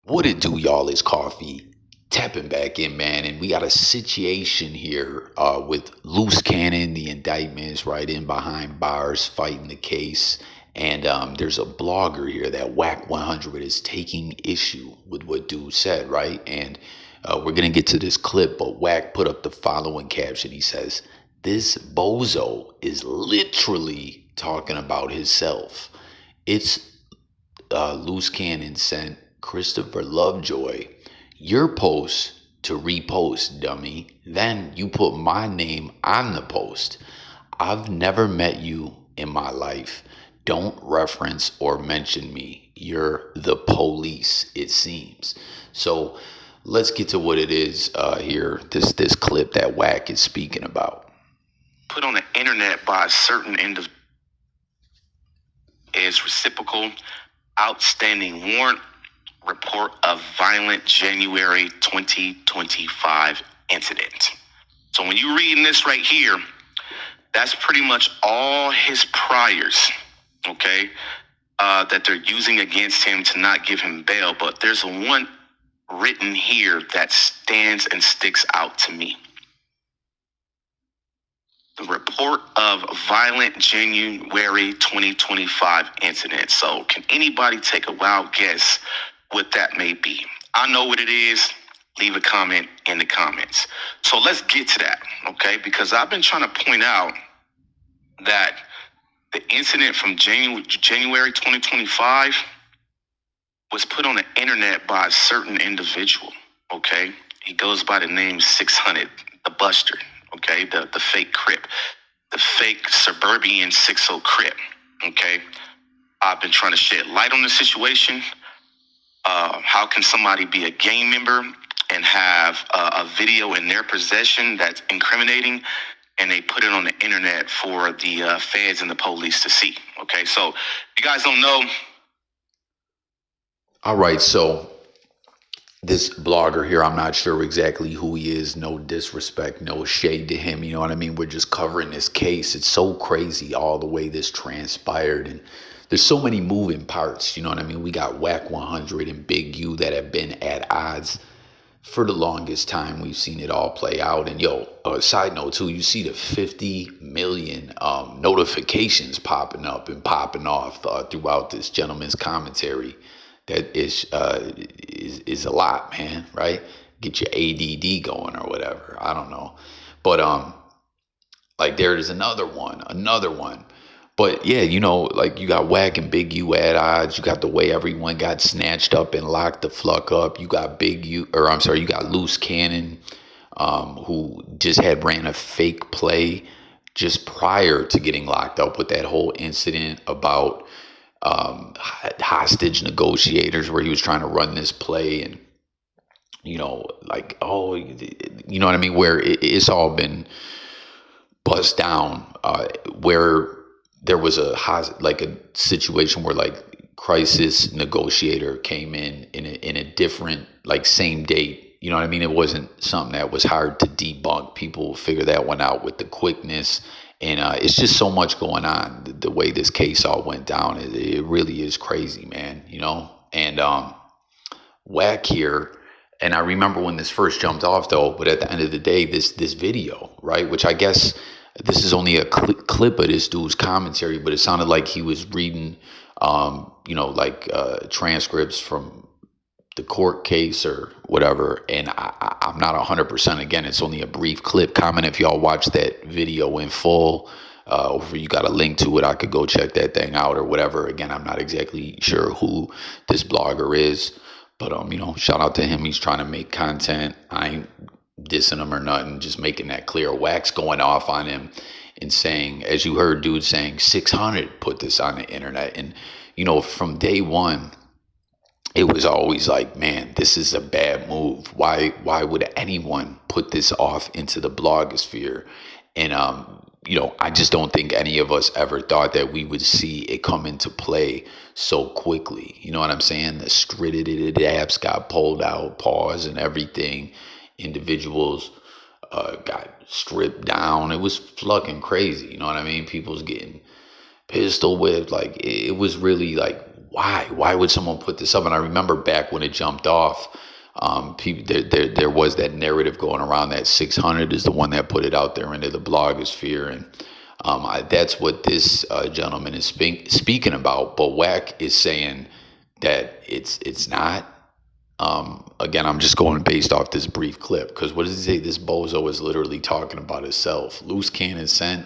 What it do, y'all? Is Coffee tapping back in, man, and we got a situation here with Loose Cannon. The indictments right in behind bars, fighting the case, and there's a blogger here that Wack100 is taking issue with what dude said, right? And we're gonna get to this clip, but Wack put up the following caption. He says, "This bozo is literally talking about himself." It's Loose Cannon sent Christopher Lovejoy your post to repost, dummy. Then you put my name on the post. I've never met you in my life. Don't reference or mention me. You're the police, it seems. So let's get to what it is here. This clip that Wack is speaking about. Put on the internet by a certain individual is reciprocal outstanding warrant report of violent January 2025 incident. So when you're reading this right here, that's pretty much all his priors, okay, that they're using against him to not give him bail. But there's one written here that stands and sticks out to me. The report of violent January 2025 incident. So can anybody take a wild guess what that may be? I know what it is. Leave a comment in the comments. So let's get to that, okay? Because I've been trying to point out that the incident from January 2025 was put on the internet by a certain individual, okay? He goes by the name 600, the Buster. Okay, the fake Crip, the fake suburban 60 Crip. Okay, I've been trying to shed light on the situation. How can somebody be a gang member and have a video in their possession that's incriminating, and they put it on the internet for the feds and the police to see? Okay, so if you guys don't know. All right, so this blogger here, I'm not sure exactly who he is. No disrespect, no shade to him. You know what I mean? We're just covering this case. It's so crazy all the way this transpired. And there's so many moving parts. You know what I mean? We got Wack100 and Big U that have been at odds for the longest time. We've seen it all play out. And yo, side note too, you see the 50 million notifications popping up and popping off throughout this gentleman's commentary. That is a lot, man, right? Get your ADD going or whatever. I don't know. But like there is another one. But yeah, you know, like you got Wack and Big U at odds. You got the way everyone got snatched up and locked the fuck up. You got you got Loose Cannon, who just had ran a fake play just prior to getting locked up with that whole incident about hostage negotiators, where he was trying to run this play, and you know, like, oh, you know what I mean, where it's all been bust down, where there was a situation where like crisis negotiator came in a different, like, same date. You know what I mean? It wasn't something that was hard to debunk. People figure that one out with the quickness. And it's just so much going on. The way this case all went down, it really is crazy, man. You know? And Wack here, and I remember when this first jumped off, though, but at the end of the day, this video, right, which I guess this is only a clip of this dude's commentary, but it sounded like he was reading, you know, like transcripts from the court case or whatever. And I'm not 100%. Again, it's only a brief clip. Comment if y'all watch that video in full, or if you got a link to it, I could go check that thing out or whatever. Again, I'm not exactly sure who this blogger is, but you know, shout out to him. He's trying to make content. I ain't dissing him or nothing, just making that clear. Wack's going off on him and saying, as you heard dude saying, 600 put this on the internet. And you know, from day one, it was always like, man, this is a bad move. Why would anyone put this off into the blogosphere? And you know, I just don't think any of us ever thought that we would see it come into play so quickly. You know what I'm saying? The stritted apps got pulled out, pause and everything. Individuals got stripped down. It was fucking crazy. You know what I mean? People's getting pistol whipped. Like, it was really like Why would someone put this up? And I remember back when it jumped off, people, there was that narrative going around that 600 is the one that put it out there into the blogosphere. And that's what this gentleman is speaking about. But Wack is saying that it's not. Again, I'm just going based off this brief clip, because what does he say? This bozo is literally talking about himself. Luce Cannon sent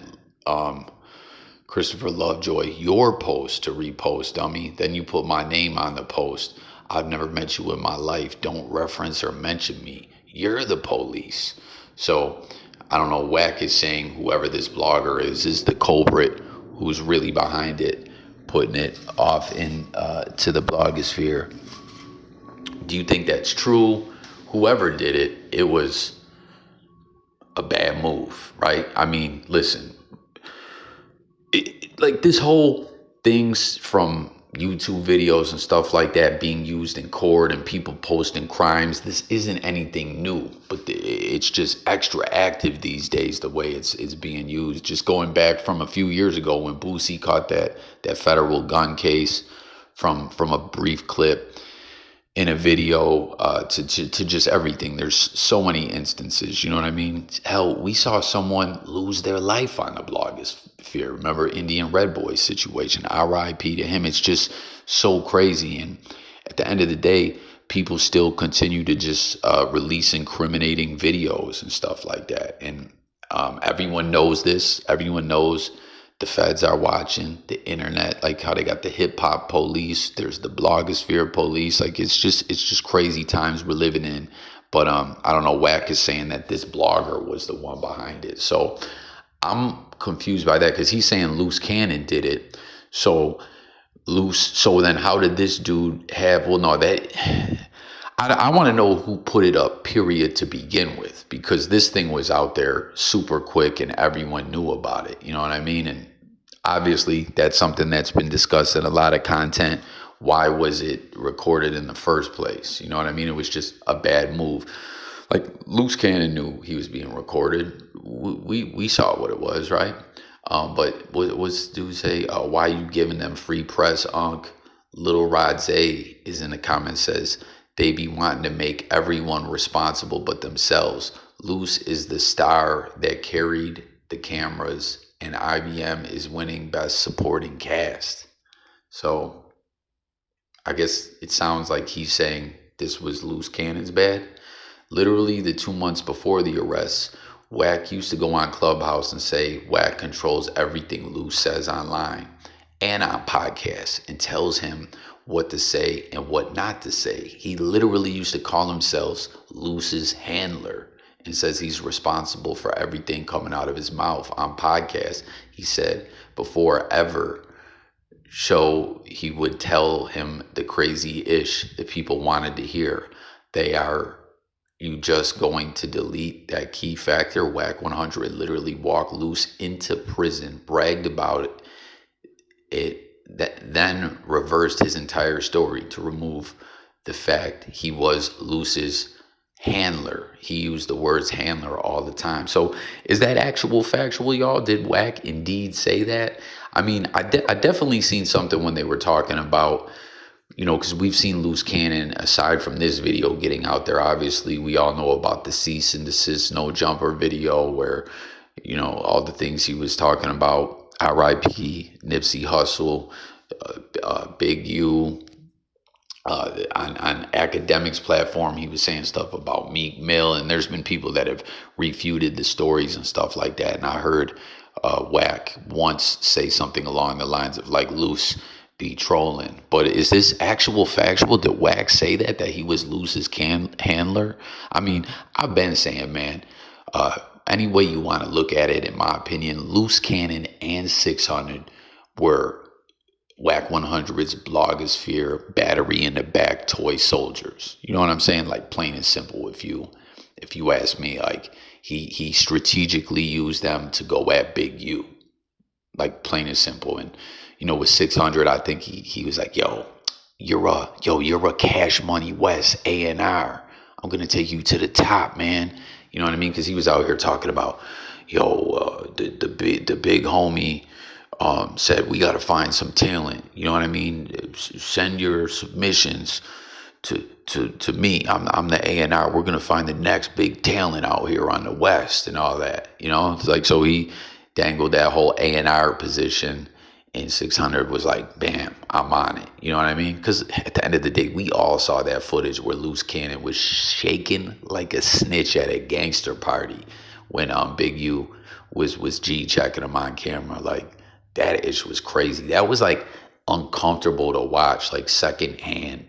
Christopher Lovejoy your post to repost, dummy. Then you put my name on the post. I've never met you in my life. Don't reference or mention me. You're the police. So I don't know. Wack is saying whoever this blogger is the culprit who's really behind it, putting it off in to the blogosphere. Do you think that's true? Whoever did it, it was a bad move, right? I mean, listen, like this whole things from YouTube videos and stuff like that being used in court and people posting crimes, this isn't anything new, but it's just extra active these days, the way it's being used. Just going back from a few years ago when Boosie caught that federal gun case from a brief clip in a video to just everything. There's so many instances, you know what I mean? Hell, we saw someone lose their life on the blogosphere. Remember Indian Red Boy situation, RIP to him. It's just so crazy. And at the end of the day, people still continue to just release incriminating videos and stuff like that. And everyone knows this. Everyone knows the feds are watching, the internet, like how they got the hip hop police. There's the blogosphere police. Like it's just crazy times we're living in. But I don't know. Wack is saying that this blogger was the one behind it. So I'm confused by that, because he's saying Luce Cannon did it. So then how did this dude have? Well, no, that. I want to know who put it up, period, to begin with, because this thing was out there super quick and everyone knew about it. You know what I mean? And obviously that's something that's been discussed in a lot of content. Why was it recorded in the first place? You know what I mean? It was just a bad move. Like Luce Cannon knew he was being recorded. We saw what it was, right? But what's dude say? Why you giving them free press, Unc? Little Rod Zay is in the comments, says, they be wanting to make everyone responsible but themselves. Luce is the star that carried the cameras, and IBM is winning Best Supporting Cast. So I guess it sounds like he's saying this was Luce Cannon's bad. Literally the 2 months before the arrest, Wack used to go on Clubhouse and say Wack controls everything Luce says online and on podcasts, and tells him what to say and what not to say. He literally used to call himself Luce's handler, and says he's responsible for everything coming out of his mouth on podcasts. He said before ever show, he would tell him the crazy ish that people wanted to hear. You just going to delete that key factor? Wack100 literally walked Luce into prison, bragged about it, then reversed his entire story to remove the fact he was Luce's handler. He used the words handler all the time. So is that actual factual, y'all? Did Wack indeed say that? I mean, I definitely seen something when they were talking about, you know, because we've seen Luce Cannon, aside from this video getting out there, obviously we all know about the cease and desist no jumper video where, you know, all the things he was talking about. R.I.P. Nipsey Hussle, Big U. On Academics platform, he was saying stuff about Meek Mill, and there's been people that have refuted the stories and stuff like that. And I heard Wack once say something along the lines of like Luce be trolling. But is this actual factual? Did Wack say that he was Luce's handler? I mean, I've been saying, man, any way you want to look at it, in my opinion, Luce Cannon and 600 were Wack100's blogosphere battery in the back toy soldiers. You know what I'm saying? Like plain and simple. If you ask me, like he strategically used them to go at Big U, like plain and simple. And you know, with 600, I think he was like, you're a Cash Money West A&R. I'm gonna take you to the top, man. You know what I mean? Because he was out here talking about, the big homie said we got to find some talent. You know what I mean? Send your submissions to me. I'm the A&R. We're gonna find the next big talent out here on the West and all that. You know, it's like, so he dangled that whole A&R position, and 600 was like, bam, I'm on it. You know what I mean? Because at the end of the day, we all saw that footage where Luce Cannon was shaking like a snitch at a gangster party when Big U was G checking him on camera. Like, that ish was crazy. That was like uncomfortable to watch, like secondhand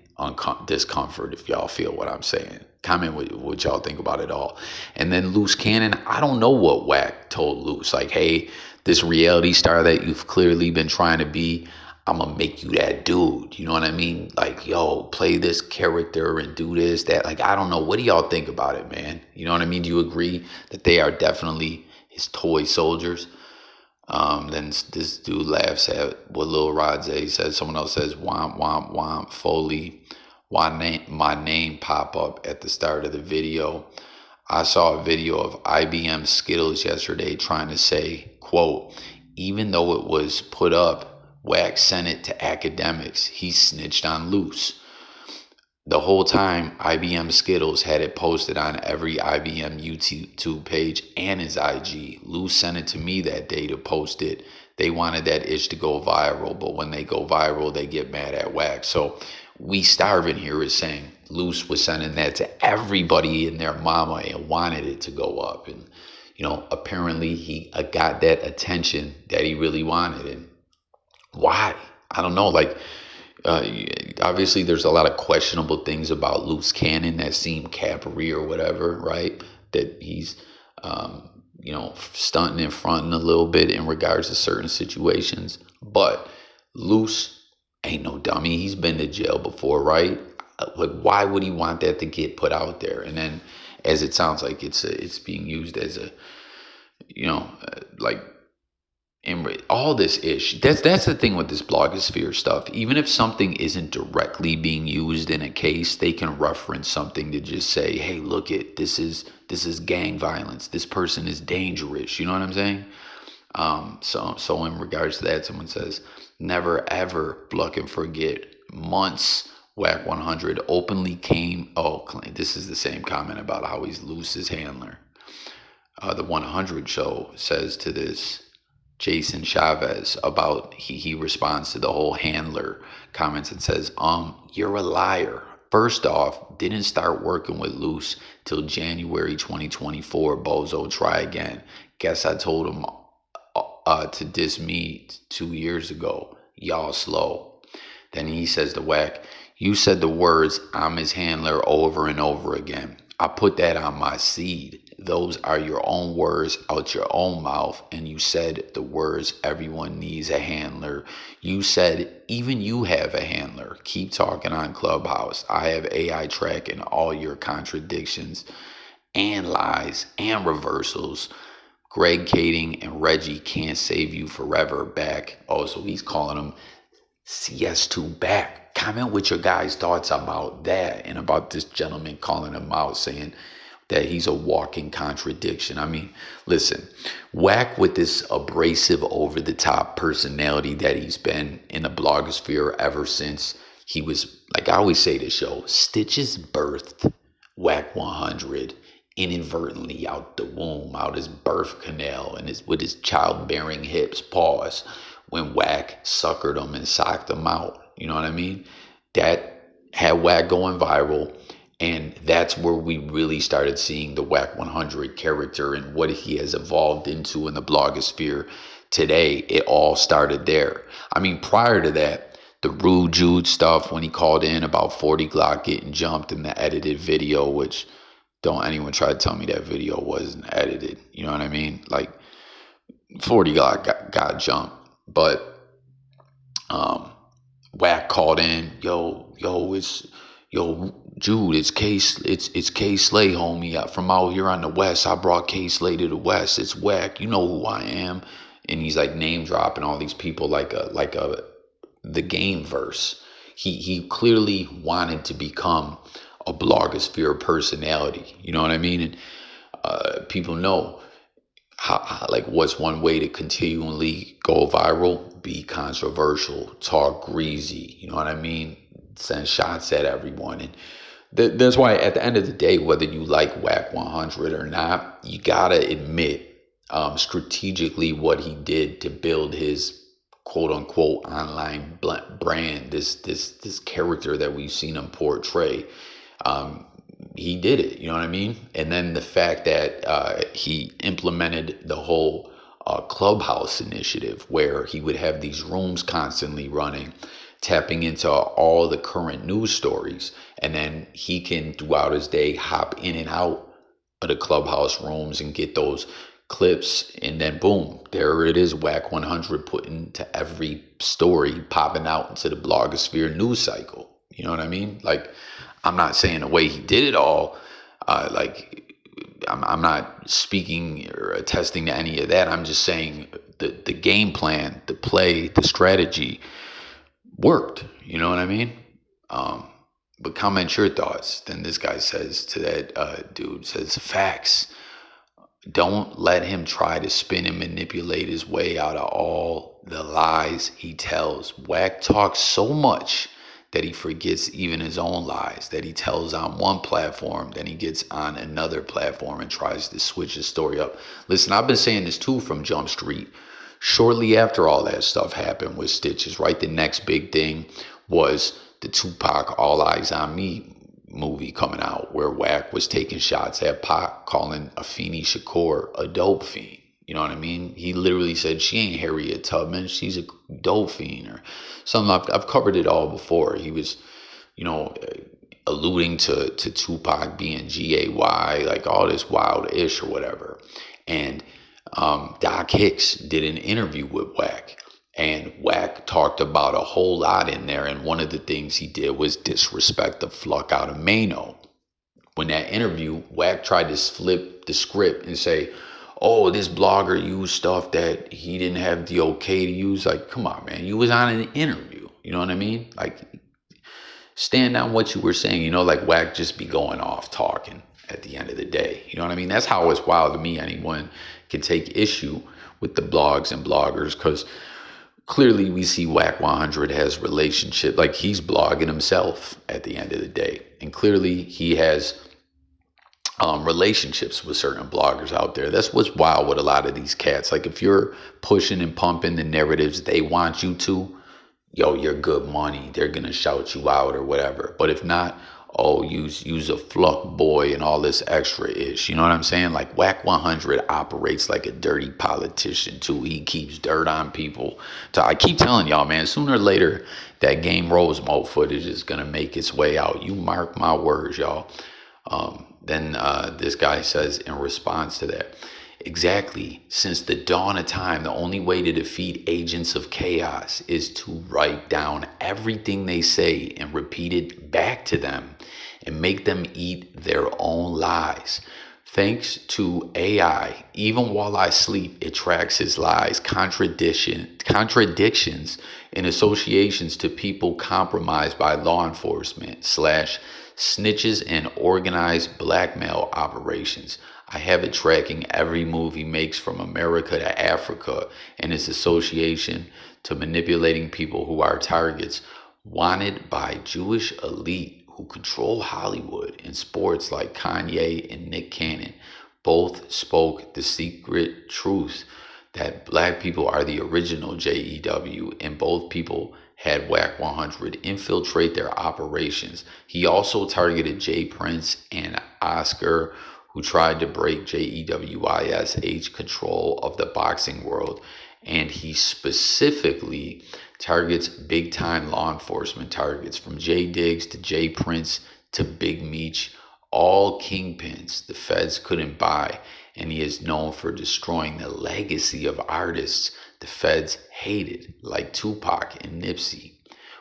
discomfort, if y'all feel what I'm saying. Comment what y'all think about it all. And then Luce Cannon, I don't know what Wack told Luce. Like, hey, this reality star that you've clearly been trying to be, I'm gonna make you that dude. You know what I mean? Like, yo, play this character and do this, that. Like, I don't know. What do y'all think about it, man? You know what I mean? Do you agree that they are definitely his toy soldiers? Then this dude laughs at what Lil Rodze says. Someone else says, womp, womp, womp, Foley. Why my name pop up at the start of the video? I saw a video of IBM Skittles yesterday trying to say, quote, even though it was put up, Wack sent it to academics. He snitched on Luce. The whole time, IBM Skittles had it posted on every IBM YouTube page and his IG. Luce sent it to me that day to post it. They wanted that itch to go viral, but when they go viral, they get mad at Wack. So We Starving here is saying Luce was sending that to everybody and their mama and wanted it to go up. And, you know, apparently he got that attention that he really wanted. And why? I don't know. Like, obviously there's a lot of questionable things about Luce Cannon that seem capery or whatever, right? That he's, you know, stunting and fronting a little bit in regards to certain situations. But Luce ain't no dummy. He's been to jail before, right? Like, why would he want that to get put out there? And then, as it sounds like, it's being used as a, you know, like, all this ish. That's the thing with this blogosphere stuff. Even if something isn't directly being used in a case, they can reference something to just say, hey, look it, this is gang violence. This person is dangerous. You know what I'm saying? So in regards to that, someone says, never ever block and forget. Months Wack100 openly came. Oh, this is the same comment about how he's Luce's handler. The 100 show says to this Jason Chavez about he responds to the whole handler comments and says, you're a liar. First off, didn't start working with Luce till January 2024. Bozo, try again. Guess I told him to diss me 2 years ago. Y'all slow. Then he says to Wack, you said the words, I'm his handler, over and over again. I put that on my seed. Those are your own words out your own mouth. And you said the words, everyone needs a handler. You said, even you have a handler. Keep talking on Clubhouse. I have AI tracking all your contradictions and lies and reversals. Greg Kading and Reggie can't save you forever back. Oh, so he's calling him CS2 back. Comment what your guys' thoughts about that and about this gentleman calling him out, saying that he's a walking contradiction. I mean, listen, Wack, with this abrasive, over-the-top personality that he's been in the blogosphere ever since he was, like I always say this show, Stitches birthed Wack100 inadvertently out the womb, out his birth canal, and with his childbearing hips, pause, when Wack suckered him and socked him out. You know what I mean? That had Wack going viral. And that's where we really started seeing the Wack100 character and what he has evolved into in the blogosphere today. It all started there. I mean, prior to that, the Rude Jude stuff when he called in about 40 Glock getting jumped in the edited video, which don't anyone try to tell me that video wasn't edited. You know what I mean? Like, 40 Glock got jumped. But Wack called in, yo, Jude, it's K Slay, homie. From out here on the West, I brought K Slay to the West. It's Wack. You know who I am. And he's like name dropping all these people like the game verse. He clearly wanted to become a blogosphere personality. You know what I mean? And people know like what's one way to continually go viral? Be controversial, talk greasy. You know what I mean? Send shots at everyone, and that's why at the end of the day, whether you like Wack 100 or not, you gotta admit strategically what he did to build his quote unquote online brand. This character that we've seen him portray. Um, he did it, you know what I mean? And then the fact that he implemented the whole clubhouse initiative where he would have these rooms constantly running, tapping into all the current news stories. And then he can, throughout his day, hop in and out of the clubhouse rooms and get those clips. And then boom, there it is, Wack 100 put into every story, popping out into the blogosphere news cycle. You know what I mean? Like, I'm not saying the way he did it all, I'm not speaking or attesting to any of that. I'm just saying the game plan, the play, the strategy worked. You know what I mean? But comment your thoughts. Then this guy says to that dude, says, facts. Don't let him try to spin and manipulate his way out of all the lies he tells. Wack talks so much that he forgets even his own lies that he tells on one platform, then he gets on another platform and tries to switch his story up. Listen, I've been saying this too from Jump Street. Shortly after all that stuff happened with Stitches, right? The next big thing was the Tupac All Eyes on Me movie coming out where Wack was taking shots at Pac, calling Afeni Shakur a dope fiend. You know what I mean? He literally said she ain't Harriet Tubman, she's a dope fiend or something. I've covered it all before. He was, you know, alluding to Tupac being GAY, like all this wild ish or whatever. And Doc Hicks did an interview with Wack. And Wack talked about a whole lot in there. And one of the things he did was disrespect the fuck out of Mano. When that interview, Wack tried to flip the script and say, oh, this blogger used stuff that he didn't have the okay to use. Like, come on, man. You was on an interview. You know what I mean? Like, stand on what you were saying. You know, like Wack just be going off talking at the end of the day. You know what I mean? That's how it's wild to me. Anyone can take issue with the blogs and bloggers because clearly we see Wack 100 has relationship, like he's blogging himself at the end of the day. And clearly he has relationships with certain bloggers out there. That's what's wild with a lot of these cats. Like if you're pushing and pumping the narratives they want you to, yo, you're good money. They're going to shout you out or whatever. But if not, oh, use a fluck boy and all this extra ish. You know what I'm saying? Like Wack 100 operates like a dirty politician too. He keeps dirt on people. So I keep telling y'all, man, sooner or later, that Game Rose mode footage is going to make its way out. You mark my words, y'all. Then this guy says in response to that, exactly, since the dawn of time, the only way to defeat agents of chaos is to write down everything they say and repeat it back to them and make them eat their own lies. Thanks to AI, even while I sleep, it tracks his lies, contradictions, and associations to people compromised by law enforcement / snitches and organized blackmail operations. I have it tracking every move he makes from America to Africa and its association to manipulating people who are targets wanted by Jewish elite who control Hollywood and sports like Kanye and Nick Cannon. Both spoke the secret truth that black people are the original JEW, and both people had Wack 100 infiltrate their operations. He also targeted Jay Prince and Oscar, who tried to break JEWISH control of the boxing world, and he specifically targets big-time law enforcement targets from Jay Diggs to Jay Prince to Big Meech, all kingpins the feds couldn't buy, and he is known for destroying the legacy of artists the feds hated, like Tupac and Nipsey.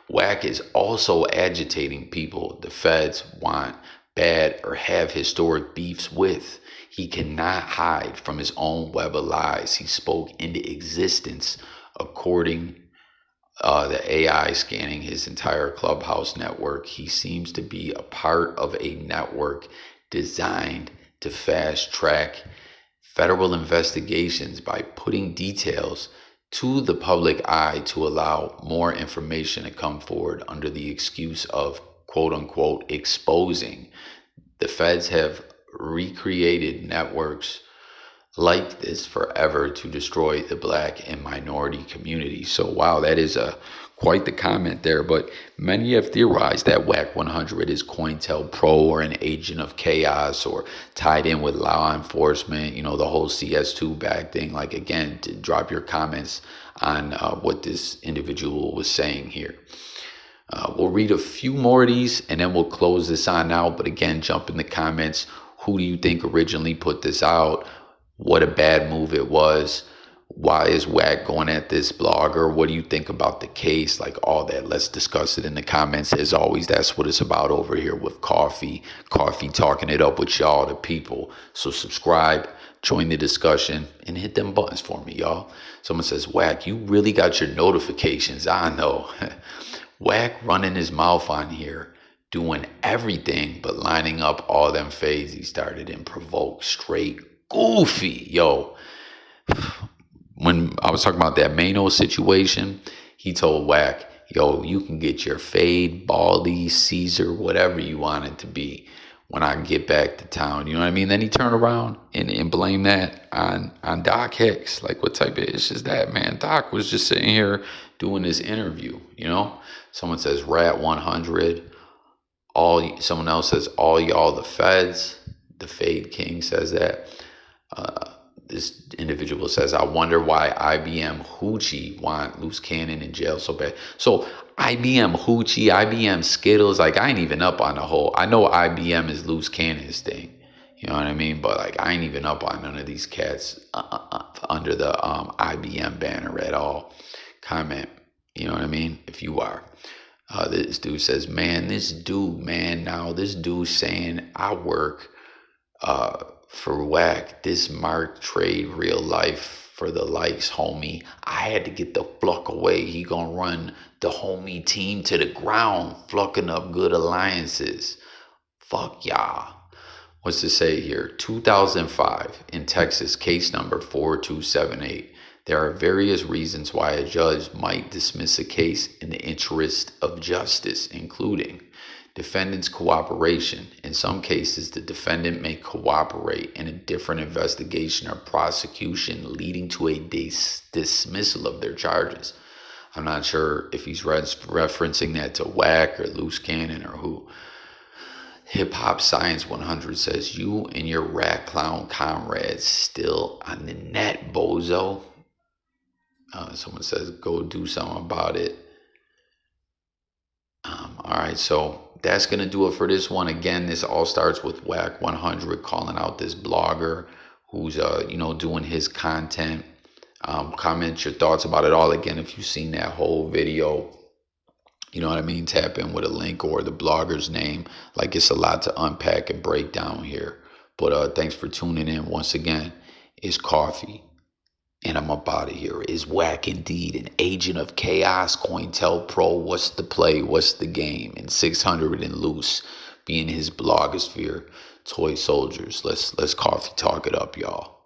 Wack is also agitating people the feds want bad or have historic beefs with. He cannot hide from his own web of lies he spoke into existence, according the AI scanning his entire Clubhouse network. He seems to be a part of a network designed to fast track federal investigations by putting details to the public eye to allow more information to come forward under the excuse of quote unquote exposing. The feds have recreated networks like this forever to destroy the black and minority community. So wow, that is quite the comment there. But many have theorized that Wack100 is COINTELPRO or an agent of chaos or tied in with law enforcement, you know, the whole CS2 bag thing. Like, again, to drop your comments on what this individual was saying here. We'll read a few more of these and then we'll close this on out. But again, jump in the comments. Who do you think originally put this out? What a bad move it was. Why is Wack going at this blogger? What do you think about the case? Like, all that. Let's discuss it in the comments. As always, that's what it's about over here with Coffee. Coffee talking it up with y'all, the people. So subscribe, join the discussion, and hit them buttons for me, y'all. Someone says, Wack, you really got your notifications. I know. Wack running his mouth on here, doing everything but lining up all them fades he started in Provoke. Straight goofy. Yo, when I was talking about that Mano situation, he told Wack, yo, you can get your fade, Baldy, Caesar, whatever you want it to be when I get back to town. You know what I mean? Then he turned around and blamed that on Doc Hicks. Like, what type of ish is that, man? Doc was just sitting here doing this interview, you know? Someone says Rat100. Someone else says all y'all the feds. The Fade King says that. This individual says, I wonder why IBM Hoochie want Luce Cannon in jail so bad. So IBM Hoochie, IBM Skittles, like, I ain't even up on the whole. I know IBM is Luce Cannon's thing. You know what I mean? But like, I ain't even up on none of these cats under the IBM banner at all. Comment, you know what I mean? If you are. This dude says, man, this dude saying I work for Wack, this Mark trade real life for the likes, homie. I had to get the fluck away. He gonna run the homie team to the ground, flucking up good alliances. Fuck y'all. What's to say here? 2005 in Texas, case number 4278. There are various reasons why a judge might dismiss a case in the interest of justice, including defendant's cooperation. In some cases, the defendant may cooperate in a different investigation or prosecution, leading to a dismissal of their charges. I'm not sure if he's referencing that to Wack or Luce Cannon or who. Hip Hop Science 100 says, you and your rat clown comrades still on the net, bozo. Someone says, go do something about it. All right, so that's going to do it for this one. Again, this all starts with Wack100 calling out this blogger who's, doing his content. Comment your thoughts about it all. Again, if you've seen that whole video, you know what I mean? Tap in with a link or the blogger's name. Like, it's a lot to unpack and break down here. But thanks for tuning in. Once again, it's Coffee. And I'm up out of here. Is Wack indeed an agent of chaos? COINTELPRO, what's the play? What's the game? And 600 and Luce being his blogosphere toy soldiers. Let's Coffee talk it up, y'all.